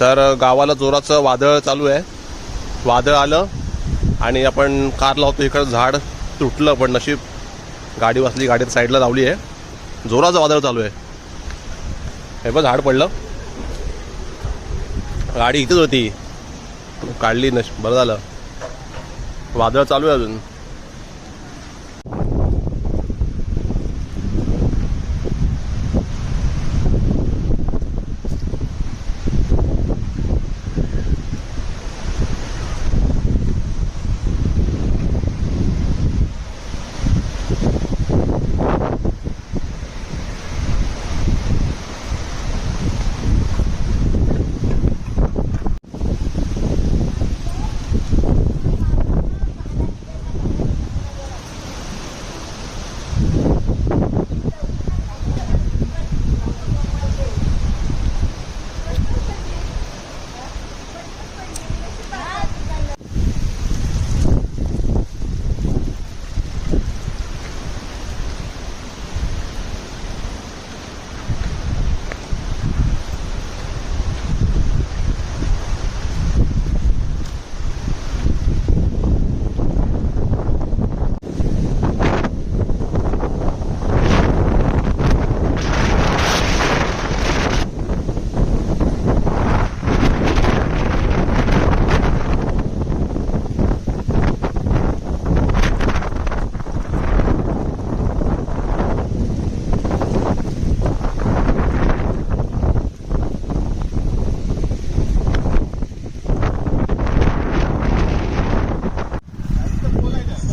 तर गावाला जोराचं वादळ चालू आहे. वादळ आलं आणि आपण कार लावतो इकडं झाड तुटलं, पण नशीब गाडी वाचली. गाडी साईडला लावली आहे. जोराचं वादळ चालू आहे. हे बघ झाड पडलं. गाडी इथेच होती, काढली बरं झालं. वादळ चालू आहे अजून.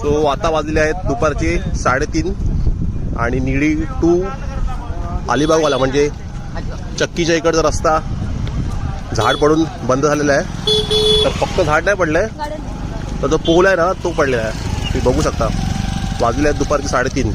सो आता वाजले आहेत दुपारचे 3:30 आणि निळी टू अलिबागवाला म्हणजे चक्कीच्या इकडचा रस्ता झाड पडून बंद झालेला आहे. तर फक्त झाड नाही पडलंय, तर जो पोल आहे ना तो पडलेला आहे. तुम्ही बघू शकता. वाजले आहेत दुपारचे 3:30.